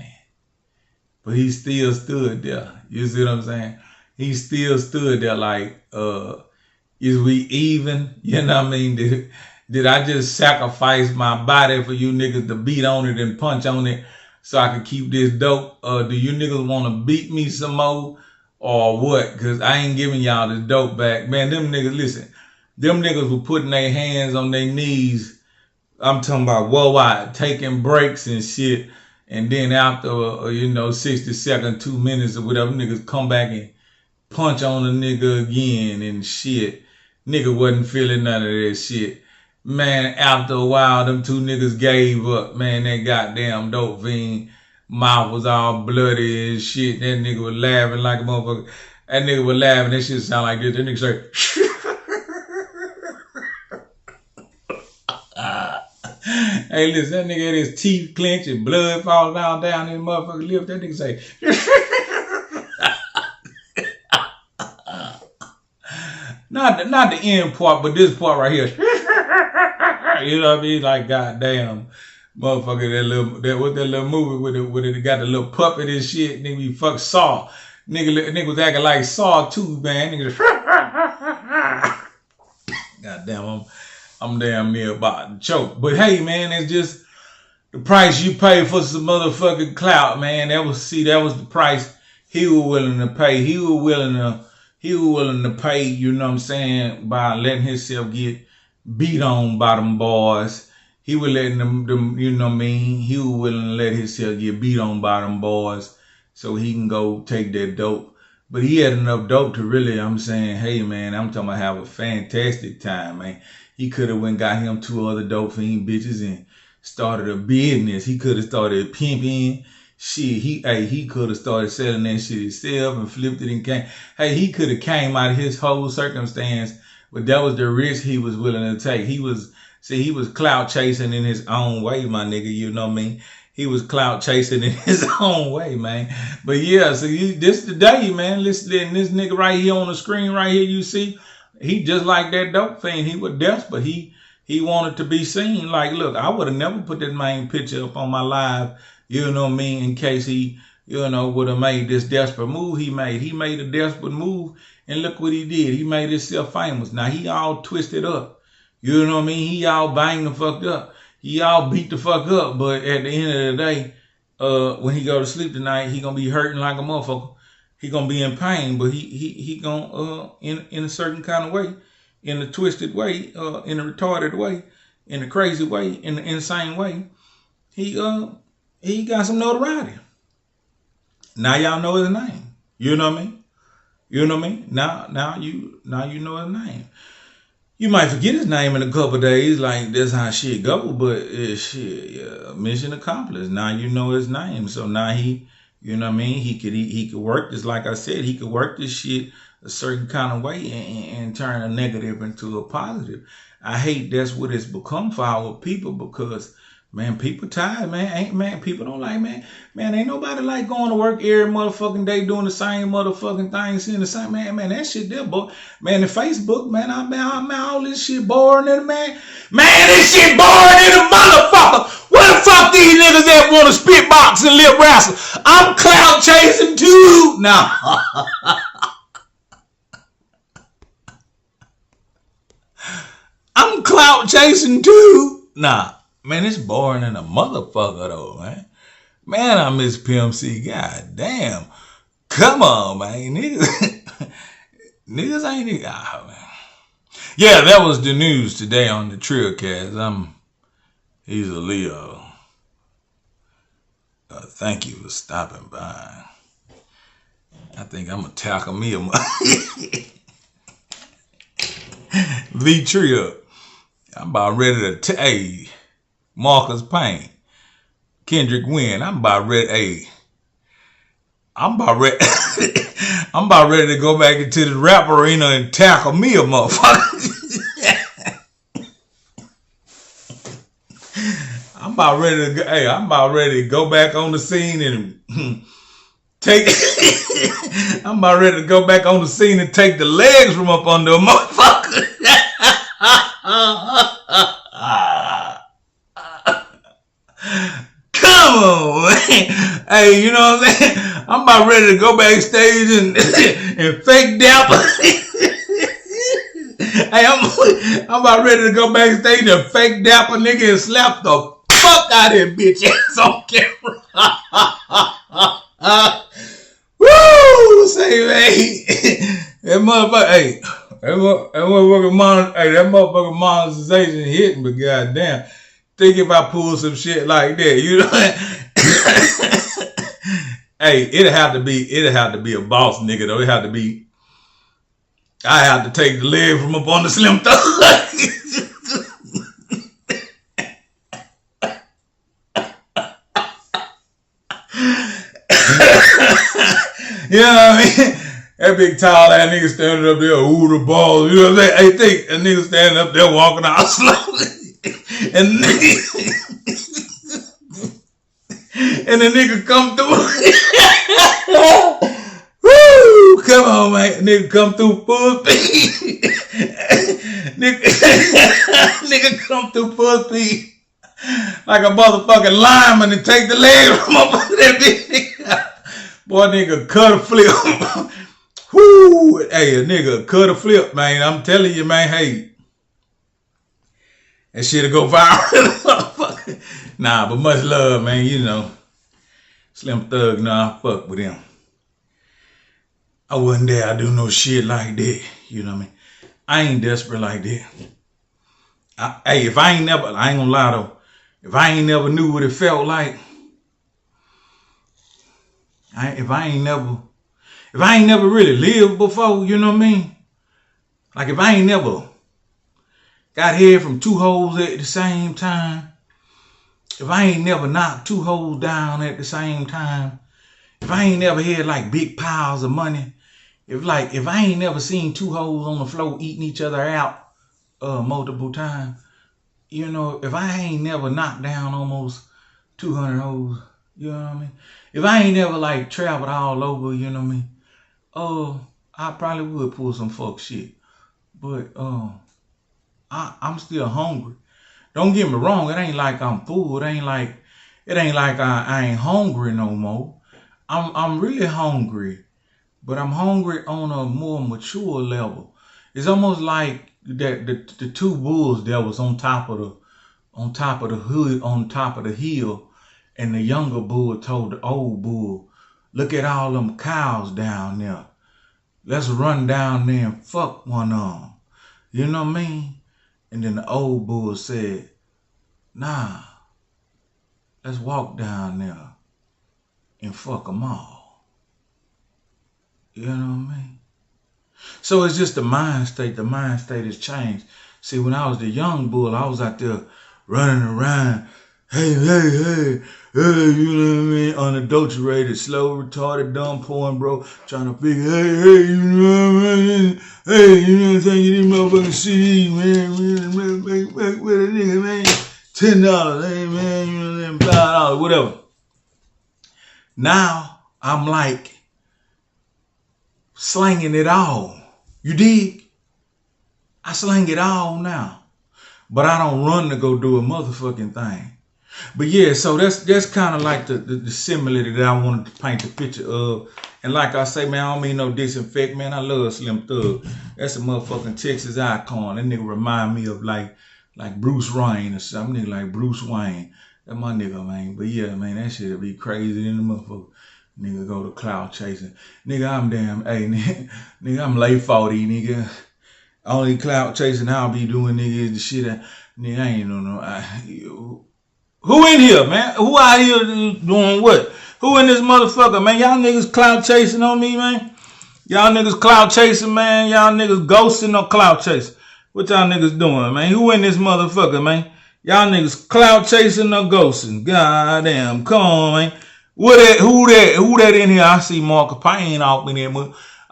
But he still stood there. You see what I'm saying? He still stood there like, is we even? You know what I mean? Did I just sacrifice my body for you niggas to beat on it and punch on it so I could keep this dope? Do you niggas want to beat me some more or what? Because I ain't giving y'all this dope back. Man, them niggas, listen, them niggas were putting their hands on their knees. I'm talking about worldwide, taking breaks and shit. And then after, 60 seconds, 2 minutes or whatever, niggas come back and punch on a nigga again and shit. Nigga wasn't feeling none of that shit. Man, after a while, them two niggas gave up. Man, that goddamn dope fiend mouth was all bloody and shit. That nigga was laughing like a motherfucker. That nigga was laughing. That shit sound like this. That nigga say, hey, listen, that nigga had his teeth clenched and blood falling down his motherfucking lip. That nigga say, not the end part, but this part right here. You know what I mean? Like, goddamn, motherfucker, that little movie with it got the little puppet and shit. Nigga, we fuck Saw. Nigga was acting like Saw too, man. Nigga, goddamn, I'm damn near about to choke. But hey, man, it's just the price you pay for some motherfucking clout, man. That was the price he was willing to pay. He was willing to pay, you know what I'm saying, by letting himself get beat on by them boys. He was letting them, you know what I mean? He was willing to let himself get beat on by them boys so he can go take that dope. But he had enough dope to really, I'm saying, hey, man, I'm talking about have a fantastic time, man. He could have went got him 2 other dope fiend bitches and started a business. He could have started pimping. Shit, he could have started selling that shit himself and flipped it and came. Hey, he could have came out of his whole circumstance, but that was the risk he was willing to take. He was clout chasing in his own way, my nigga, you know what I mean? He was clout chasing in his own way, man. But yeah, so this the day, man. Listen, this nigga right here on the screen right here, you see, he just like that dope fiend. He was desperate. He wanted to be seen. Like, look, I would have never put that main picture up on my live, you know what I mean, in case he, would have made this desperate move he made. He made a desperate move, and look what he did. He made himself famous. Now, he all twisted up. You know what I mean? He all banged the fuck up. He all beat the fuck up. But at the end of the day, when he go to sleep tonight, he gonna be hurting like a motherfucker. He gonna be in pain, but he gonna, in a certain kind of way, in a twisted way, in a retarded way, in a crazy way, in an insane way, he got some notoriety. Now y'all know his name. You know what I mean? You know what I mean? Now you know his name. You might forget his name in a couple of days, like that's how shit go. But shit, yeah, mission accomplished. Now you know his name, so now he, you know what I mean. He could work this, like I said, he could work this shit a certain kind of way and turn a negative into a positive. I hate that's what it's become for our people because. Man, people tired, man. People don't like, man. Man, ain't nobody like going to work every motherfucking day doing the same motherfucking thing, seeing the same, man, that shit there, boy. Man, the Facebook, man, all this shit boring in man. Man, this shit boring in a motherfucker. What the fuck these niggas that want to spit box and lip wrestle? I'm clout chasing too. Nah. I'm clout chasing too. Nah. Man, it's boring in a motherfucker though, man. Man, I miss PMC. God damn. Come on, man. Niggas ain't even. Oh, man. Yeah, that was the news today on the Trillcast. I'm Hezeleo. Thank you for stopping by. I think I'm gonna tackle me a V Trill. I'm about ready to hey. Marcus Payne, Kendrick Wynn. I'm about ready to go back into the rap arena and tackle me a motherfucker. I'm about ready to go back on the scene and take. I'm about ready to go back on the scene and take the legs from up under a motherfucker. Come on, man. Hey, you know what I'm saying? I'm about ready to go backstage and fake dapper. Hey, I'm about ready to go backstage and fake dapper nigga and slap the fuck out of that bitch ass on camera. Woo! Say, man. That motherfucker, hey, that motherfucker monetization hitting, but goddamn. Think if I pull some shit like that, you know. Hey, it'll have to be a boss nigga though. I have to take the leg from up on the Slim Thug. You know what I mean? That big tall ass nigga standing up there, ooh the balls. You know what I'm saying? Hey, think a nigga standing up there walking out slowly. And the nigga come through. Woo! Come on, man. Nigga come through full speed. Nigga come through full speed. Like a motherfucking lineman and take the leg from up under that bitch. Boy, nigga cut a flip. Woo! Hey, a nigga cut a flip, man. I'm telling you, man, hey. That shit'll go viral. Nah, but much love, man. You know, Slim Thug, nah, I fuck with him. I wasn't there. I do no shit like that. You know what I mean? I ain't desperate like that. Hey, I ain't gonna lie though. If I ain't never knew what it felt like, if I ain't never really lived before, you know what I mean? Like if I ain't never got head from two hoes at the same time. If I ain't never knocked two hoes down at the same time. If I ain't never had like big piles of money. If I ain't never seen two hoes on the floor eating each other out multiple times. You know, if I ain't never knocked down almost 200 hoes, you know what I mean? If I ain't never like traveled all over, you know what I mean? I probably would pull some fuck shit. But I'm still hungry. Don't get me wrong. It ain't like I'm full. It ain't like I ain't hungry no more. I'm really hungry, but I'm hungry on a more mature level. It's almost like that the two bulls that was on top of the hood, on top of the hill, and the younger bull told the old bull, "Look at all them cows down there. Let's run down there and fuck one of them." You know what I mean? And then the old bull said, "Nah, let's walk down there and fuck them all." You know what I mean? So it's just the mind state. The mind state has changed. See, when I was the young bull, I was out there running around. Hey, you know what I mean? Unadulterated, slow, retarded, dumb porn, bro. Trying to figure, hey, you know what I mean? Hey, you know what I'm saying? You need motherfucking CD, man. With a nigga, man. $10, hey, man, you know what I'm saying? $5, whatever. Now, I'm like slanging it all. You dig? I slang it all now. But I don't run to go do a motherfucking thing. But yeah, so that's kind of like the similarity that I wanted to paint the picture of. And like I say, man, I don't mean no disinfect, man. I love Slim Thug. That's a motherfucking Texas icon. That nigga remind me of like Bruce Wayne or something. Nigga like Bruce Wayne. That's my nigga, man. But yeah, man, that shit'll be crazy in the motherfucker. Nigga go to cloud chasing. Nigga, I'm damn, hey, nigga, I'm late 40, nigga. Only cloud chasing I'll be doing, nigga, is the shit that, nigga, I ain't no. Who in here, man? Who out here doing what? Who in this motherfucker, man? Y'all niggas cloud chasing on me, man? Y'all niggas cloud chasing, man? Y'all niggas ghosting or cloud chasing? What y'all niggas doing, man? Who in this motherfucker, man? Y'all niggas cloud chasing or ghosting? Goddamn, come on, man. Who that in here? I see Marcus Payne off in there.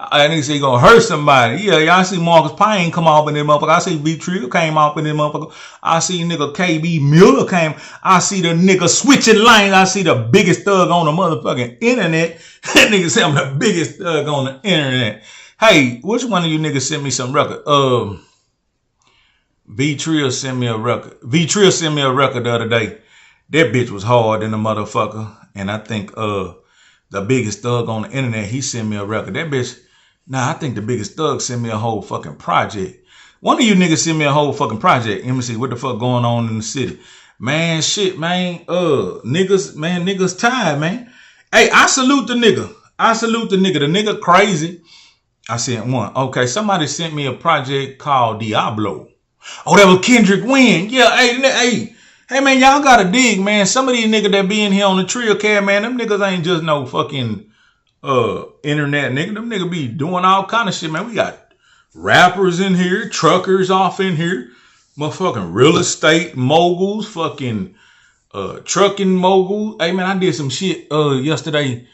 I nigga say he gonna hurt somebody. Yeah, y'all see Marcus Payne come off in this motherfucker. I see Trill came off in this motherfucker. I see nigga KB Miller came. I see the nigga switching lanes. I see the biggest thug on the motherfucking internet. That nigga say I'm the biggest thug on the internet. Hey, which one of you niggas sent me some record? Trill sent me a record. Trill sent me a record the other day. That bitch was hard in the motherfucker. And I think the biggest thug on the internet, he sent me a record. That bitch, I think the biggest thug sent me a whole fucking project. One of you niggas sent me a whole fucking project. Let me see what the fuck going on in the city. Man, shit, man. Niggas tired, man. Hey, I salute the nigga. The nigga crazy. I sent one. Okay, somebody sent me a project called Diablo. Oh, that was Kendrick Wynn. Yeah, hey, man, y'all gotta dig, man. Some of these niggas that be in here on the Trillgear, man, them niggas ain't just no fucking internet nigga. Them niggas be doing all kind of shit, man. We got rappers in here, truckers off in here, motherfucking real estate moguls, fucking trucking moguls. Hey, man, I did some shit yesterday.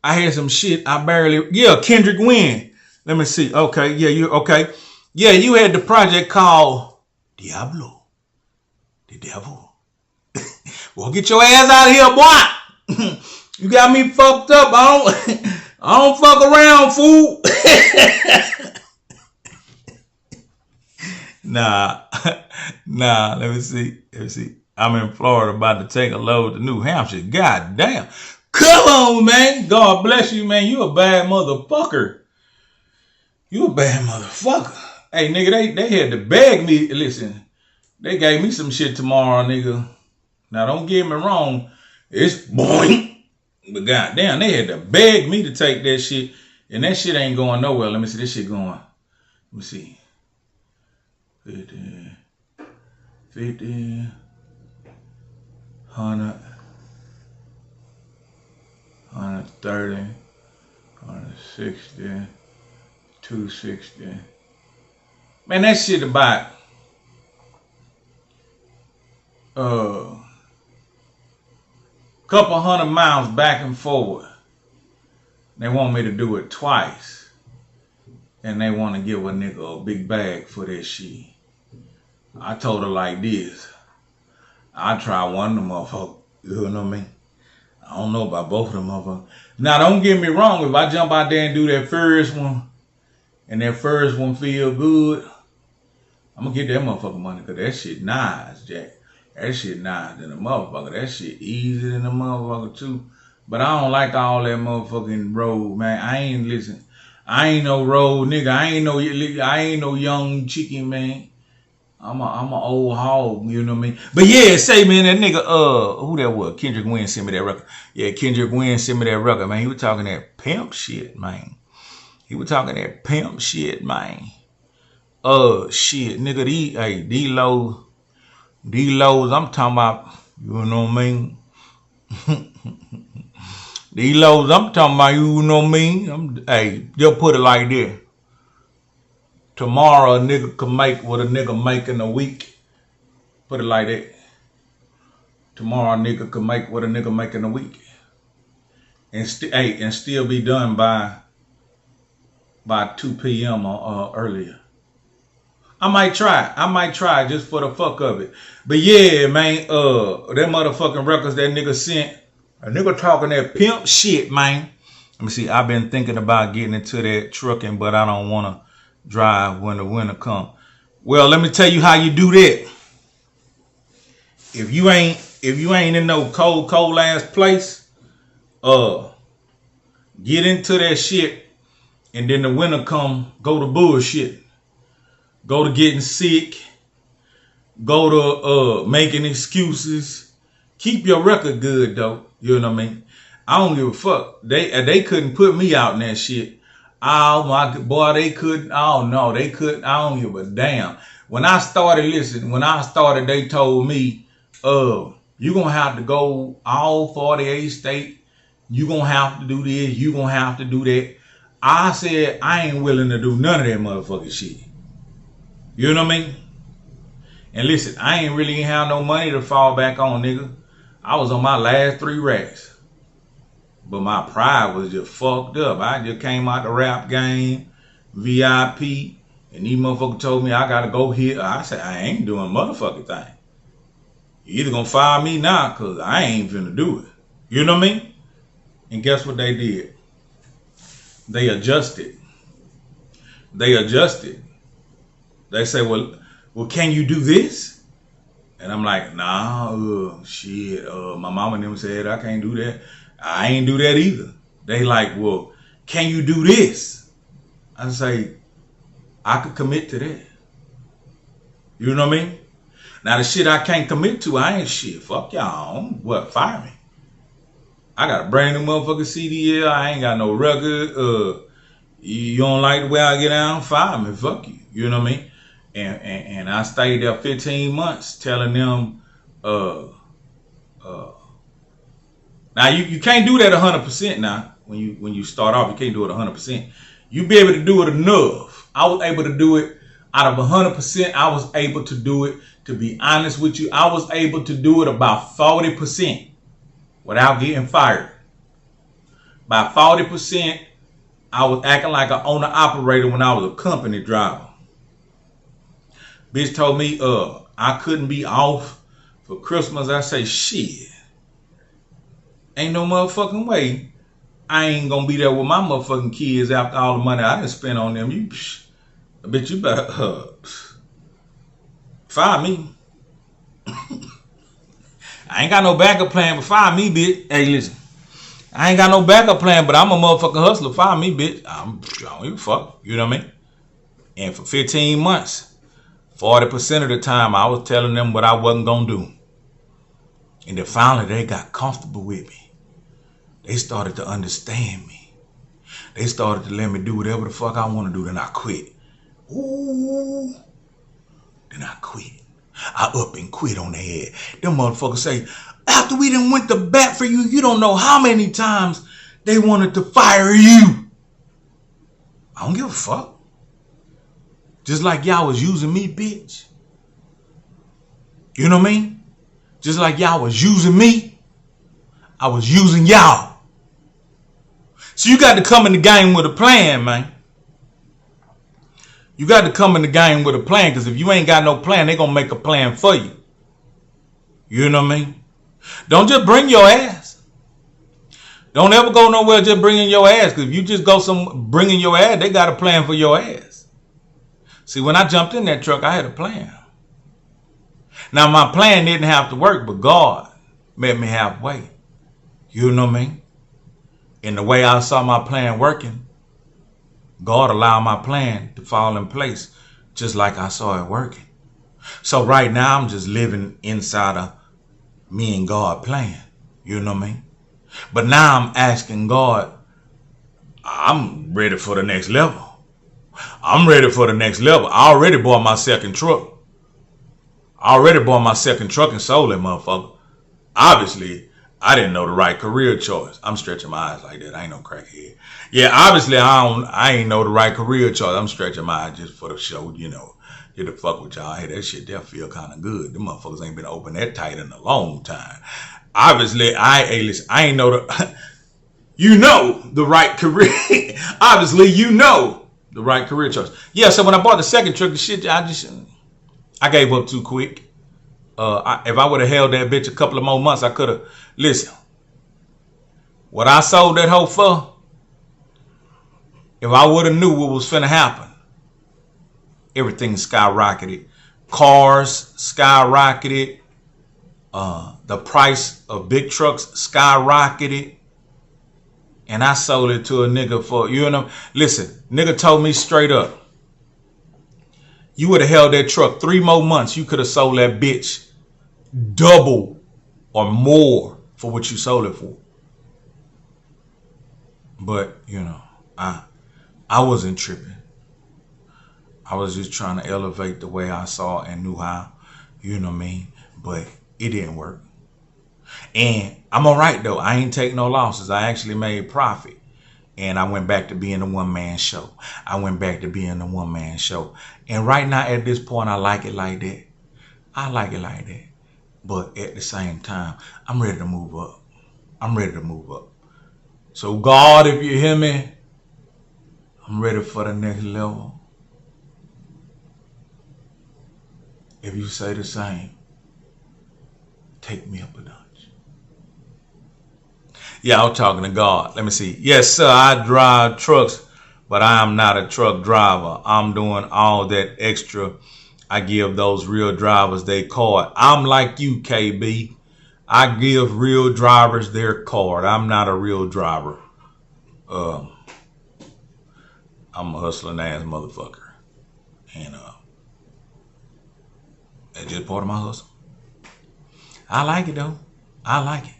I had some shit. Kendrick Wynn. Let me see. Okay, okay. Yeah, you had the project called Diablo. The devil. Well, get your ass out of here, boy. You got me fucked up. I don't fuck around, fool. Nah. Let me see. I'm in Florida about to take a load to New Hampshire. God damn. Come on, man. God bless you, man. You a bad motherfucker. Hey, nigga, they had to beg me. Listen, they gave me some shit tomorrow, nigga. Now, don't get me wrong. It's boing. But goddamn, they had to beg me to take that shit. And that shit ain't going nowhere. Let me see this shit going. Let me see. 50, 100, 130, 160, 260. Man, that shit about couple 100 miles back and forward. They want me to do it twice. And they want to give a nigga a big bag for that shit. I told her like this. I try one of them motherfuckers. You know what I mean? I don't know about both of them motherfuckers. Now, don't get me wrong. If I jump out there and do that first one, and that first one feel good, I'm going to get that motherfucker money because that shit nice, Jack. That shit nice than a motherfucker. That shit easy than a motherfucker, too. But I don't like all that motherfucking road, man. I ain't no road nigga. I ain't no young chicken, man. I'm a old hog, you know what I mean? But yeah, say, man, that nigga, who that was? Kendrick Wynn sent me that record. Yeah, Kendrick Wynn sent me that record, man. He was talking that pimp shit, man. Shit, nigga, D-Lows, I'm talking about, you know what I mean? D-Lows, I'm talking about, you know what I mean? Hey, just put it like this. tomorrow a nigga can make what a nigga make in a week. Put it like that. Tomorrow a nigga can make what a nigga make in a week. And still be done by 2 p.m. or earlier. I might try just for the fuck of it. But yeah, man, that motherfucking records that nigga sent, a nigga talking that pimp shit, man. Let me see, I've been thinking about getting into that trucking, but I don't want to drive when the winter come. Well, let me tell you how you do that. If you ain't in no cold ass place, get into that shit, and then the winter come, go to bullshit. Go to getting sick. Go to making excuses. Keep your record good though. You know what I mean? I don't give a fuck. They couldn't put me out in that shit. Oh my boy, they couldn't. Oh no, they couldn't. I don't give a damn. When I started, they told me, you gonna have to go all 48 states. You gonna have to do this. You gonna have to do that. I said I ain't willing to do none of that motherfucking shit. You know what I mean? And listen, I ain't really have no money to fall back on, nigga. I was on my last 3 racks. But my pride was just fucked up. I just came out the rap game, VIP, and these motherfuckers told me I gotta go here. I said, I ain't doing a motherfucking thing. You either gonna fire me now, cause I ain't finna do it. You know what I mean? And guess what they did? They adjusted. They say, well, can you do this? And I'm like, nah, shit. My mama and them said I can't do that. I ain't do that either. They like, well, can you do this? I say, I could commit to that. You know what I mean? Now the shit I can't commit to, I ain't shit. Fuck y'all. What? Fire me. I got a brand new motherfucking CDL. I ain't got no record. You don't like the way I get down? Fire me. Fuck you. You know what I mean? And I stayed there 15 months telling them, now you can't do that 100% now. When you start off, you can't do it 100%. You be able to do it enough. I was able to do it out of 100%. I was able to do it, to be honest with you, I was able to do it about 40% without getting fired. By 40%, I was acting like an owner operator when I was a company driver. Bitch told me I couldn't be off for Christmas. I say, shit. Ain't no motherfucking way I ain't gonna be there with my motherfucking kids after all the money I done spent on them. Bitch, you better fire me. I ain't got no backup plan, but fire me, bitch. Hey, listen. I ain't got no backup plan, but I'm a motherfucking hustler. Fire me, bitch. I don't give a fuck. You know what I mean? And for 15 months, 40% of the time, I was telling them what I wasn't going to do. And then finally, they got comfortable with me. They started to understand me. They started to let me do whatever the fuck I want to do. Then I quit. Ooh. Then I quit. I up and quit on their head. Them motherfuckers say, after we done went to bat for you, you don't know how many times they wanted to fire you. I don't give a fuck. Just like y'all was using me, bitch. You know what I mean? Just like y'all was using me, I was using y'all. So you got to come in the game with a plan, man. You got to come in the game with a plan, because if you ain't got no plan, they going to make a plan for you. You know what I mean? Don't just bring your ass. Don't ever go nowhere just bringing your ass, because if you just go bringing your ass, they got a plan for your ass. See, when I jumped in that truck, I had a plan. Now, my plan didn't have to work, but God met me halfway. You know what I mean? And the way I saw my plan working, God allowed my plan to fall in place just like I saw it working. So right now, I'm just living inside of me and God plan. You know what I mean? But now I'm asking God, I'm ready for the next level. I'm ready for the next level. I already bought my second truck. I already bought my second truck and sold it, motherfucker. Obviously, I didn't know the right career choice. I'm stretching my eyes like that. I ain't no crackhead. Yeah, obviously I ain't know the right career choice. I'm stretching my eyes just for the show, you know. Get the fuck with y'all. Hey, that shit there feel kind of good. Them motherfuckers ain't been open that tight in a long time. Obviously, I ain't know the you know the right career. Obviously, you know the right career choice. Yeah, so when I bought the second truck, the shit I gave up too quick. If I would have held that bitch a couple of more months, I could have. Listen, what I sold that hoe for, if I would have knew what was finna happen, everything skyrocketed. Cars skyrocketed. The price of big trucks skyrocketed. And I sold it to a nigga for, you know. Listen, nigga told me straight up, you would have held that truck 3 more months, you could have sold that bitch double or more for what you sold it for. But, you know, I wasn't tripping. I was just trying to elevate the way I saw and knew how, you know what I mean? But it didn't work. And I'm all right, though. I ain't take no losses. I actually made profit. And I went back to being a one-man show. And right now, at this point, I like it like that. But at the same time, I'm ready to move up. So God, if you hear me, I'm ready for the next level. If you say the same, take me up a notch. Yeah, I'm talking to God. Let me see. Yes, sir, I drive trucks, but I am not a truck driver. I'm doing all that extra. I give those real drivers their card. I'm like you, KB. I give real drivers their card. I'm not a real driver. I'm a hustling ass motherfucker. And that's just part of my hustle. I like it though. I like it.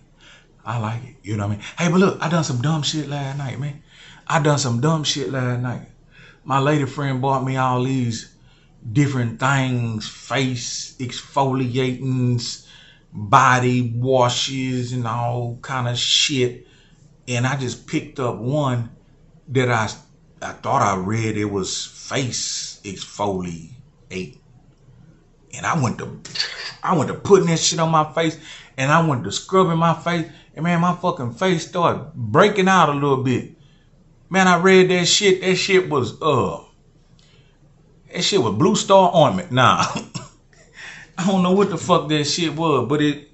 You know what I mean? Hey, but look, I done some dumb shit last night, man. My lady friend bought me all these different things, face exfoliatings, body washes, and all kind of shit. And I just picked up one that I thought I read it was face exfoliate. And I went to putting that shit on my face, and I went to scrubbing my face, and man, my fucking face started breaking out a little bit. Man, I read that shit. That shit was Blue Star ointment. Nah, I don't know what the fuck that shit was, but it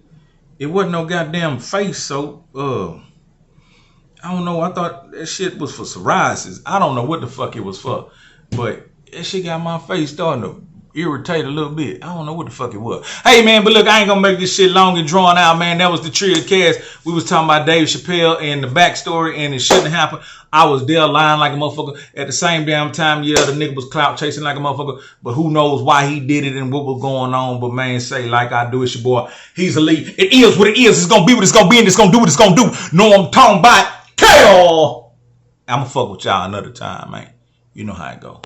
wasn't no goddamn face soap. I don't know. I thought that shit was for psoriasis. I don't know what the fuck it was for, but that shit got my face starting to irritate a little bit. I don't know what the fuck it was. Hey, man, but look, I ain't gonna make this shit long and drawn out, man. That was the Trillcast. We was talking about Dave Chappelle and the backstory, and it shouldn't happen. I was there lying like a motherfucker. At the same damn time, yeah, the nigga was clout chasing like a motherfucker, but who knows why he did it and what was going on. But man, say like I do, it's your boy Hezeleo. It is what it is. It's gonna be what it's gonna be, and it's gonna do what it's gonna do. No, I'm talking about KO. I'ma fuck with y'all another time, man. You know how it go.